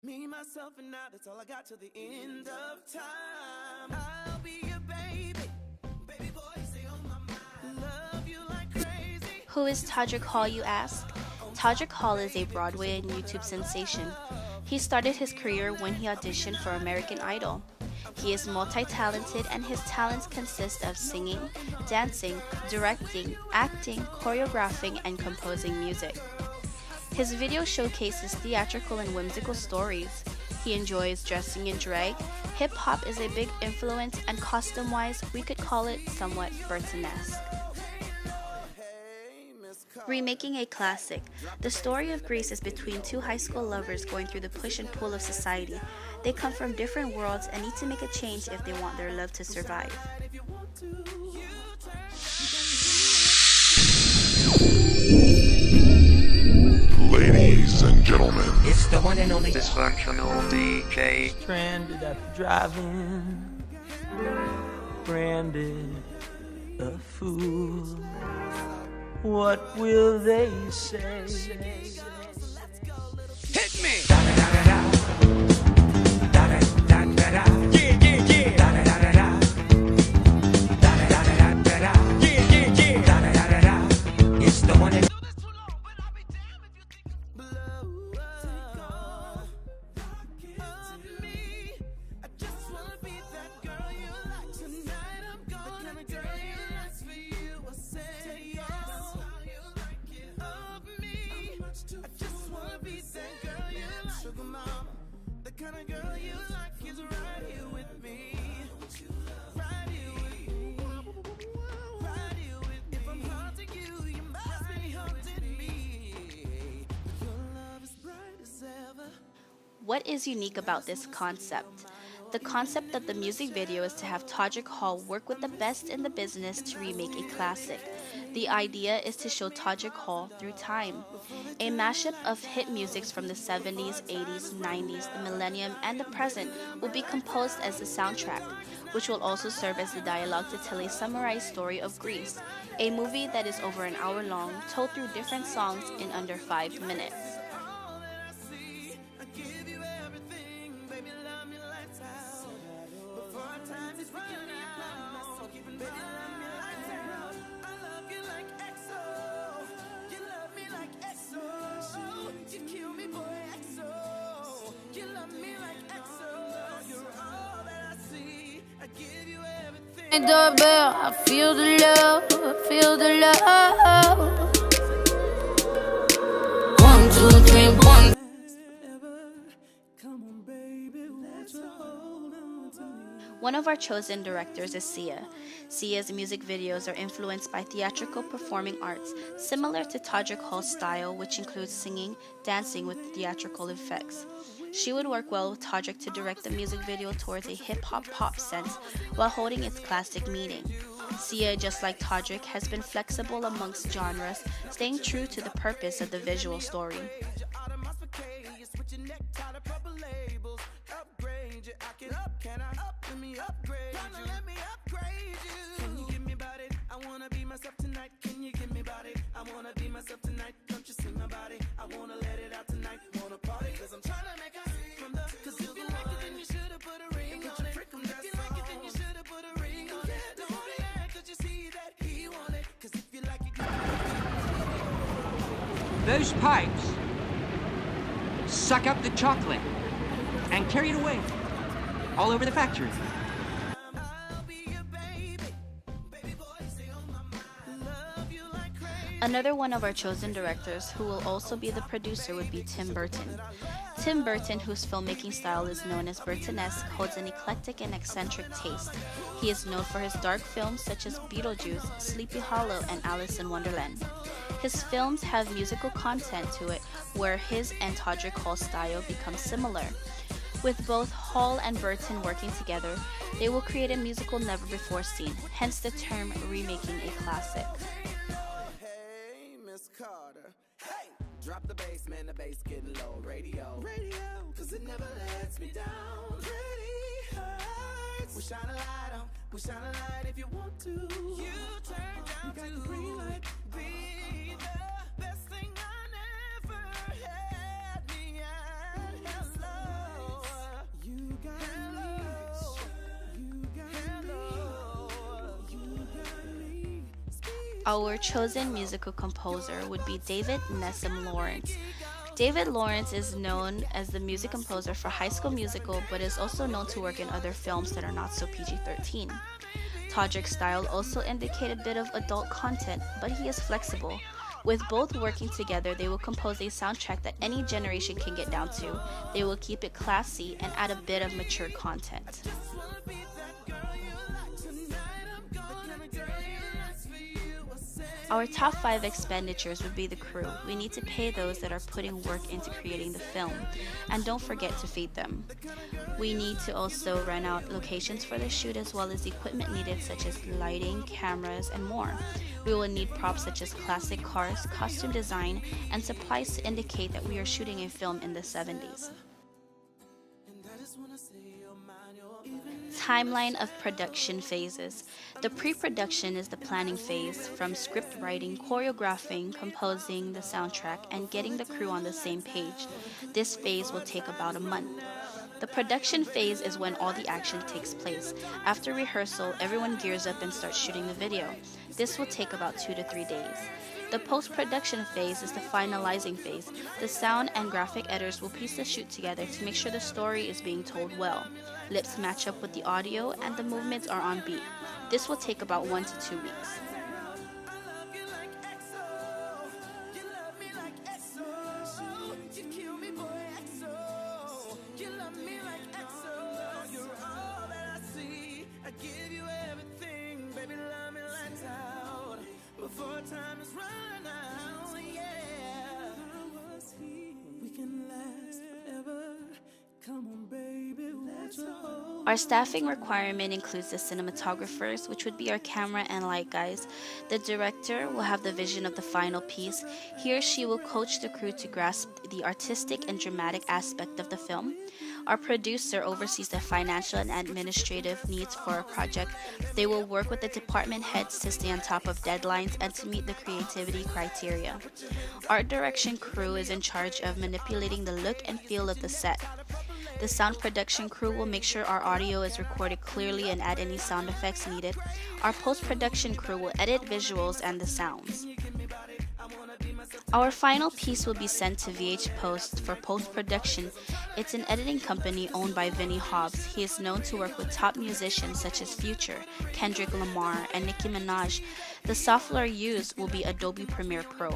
Me, myself, and I, that's all I got till the end of time. I'll be your baby. Baby boy, stay on my mind. Love you like crazy. Who is Todrick Hall, you ask? Todrick Hall is a Broadway and YouTube sensation. He started his career when he auditioned for American Idol. He is multi-talented and his talents consist of singing, dancing, directing, acting, choreographing, and composing music. His video showcases theatrical and whimsical stories. He enjoys dressing in drag. Hip-hop is a big influence, and costume-wise, we could call it somewhat Burton-esque. Remaking a classic. The story of Grease is between two high school lovers going through the push and pull of society. They come from different worlds and need to make a change if they want their love to survive. Ladies and gentlemen, it's the one and only dysfunctional DJ. Stranded at the drive-in, branded a fool. What will they say? hit me. It's the one and What is unique about this concept? The concept of the music video is to have Todrick Hall work with the best in the business to remake a classic. The idea is to show Todrick Hall through time. A mashup of hit musics from the 70s, 80s, 90s, the millennium, and the present will be composed as the soundtrack, which will also serve as the dialogue to tell a summarized story of Grease, a movie that is over an hour long, told through different songs in under 5 minutes. Doorbell, I feel the love, I feel the love. 1, 2, 3, 1. One of our chosen directors is Sia. Sia's music videos are influenced by theatrical performing arts, similar to Todrick Hall's style, which includes singing, dancing with theatrical effects. She would work well with Todrick to direct the music video towards a hip-hop pop sense while holding its classic meaning. Sia, just like Todrick, has been flexible amongst genres, staying true to the purpose of the visual story. those pipes suck up the chocolate and carry it away all over the factory. Another one of our chosen directors, who will also be the producer, would be Tim Burton. Tim Burton, whose filmmaking style is known as Burton-esque, holds an eclectic and eccentric taste. He is known for his dark films such as Beetlejuice, Sleepy Hollow, and Alice in Wonderland. His films have musical content to it, where his and Todrick Hall's style becomes similar. With both Hall and Burton working together, they will create a musical never before seen, hence the term remaking a classic. Carter. Hey, drop the bass, man, the bass getting low. Radio, cause it never lets me down. Pretty hurts. We shine a light on, we shine a light if you want to. You turn down to the green light. Be the best thing I never had me at. Hello. Our chosen musical composer would be David Nessim Lawrence. David Lawrence is known as the music composer for High School Musical, but is also known to work in other films that are not so PG-13. Todrick's style also indicate a bit of adult content, but he is flexible. With both working together, they will compose a soundtrack that any generation can get down to. They will keep it classy and add a bit of mature content. Our top 5 expenditures would be the crew. We need to pay those that are putting work into creating the film. And don't forget to feed them. We need to also rent out locations for the shoot as well as equipment needed such as lighting, cameras, and more. We will need props such as classic cars, costume design, and supplies to indicate that we are shooting a film in the 70s. Timeline of production phases. The pre-production is the planning phase, from script writing, choreographing, composing the soundtrack, and getting the crew on the same page. This phase will take about a month. The production phase is when all the action takes place. After rehearsal, everyone gears up and starts shooting the video. This will take about 2 to 3 days. The post-production phase is the finalizing phase. The sound and graphic editors will piece the shoot together to make sure the story is being told well. Lips match up with the audio and the movements are on beat. This will take about 1 to 2 weeks. Our staffing requirement includes the cinematographers, which would be our camera and light guys. The director will have the vision of the final piece. He or she will coach the crew to grasp the artistic and dramatic aspect of the film. Our producer oversees the financial and administrative needs for our project. They will work with the department heads to stay on top of deadlines and to meet the creativity criteria. Our direction crew is in charge of manipulating the look and feel of the set. The sound production crew will make sure our audio is recorded clearly and add any sound effects needed. Our post-production crew will edit visuals and the sounds. Our final piece will be sent to VH Post for post-production. It's an editing company owned by Vinnie Hobbs. He is known to work with top musicians such as Future, Kendrick Lamar, and Nicki Minaj. The software used will be Adobe Premiere Pro.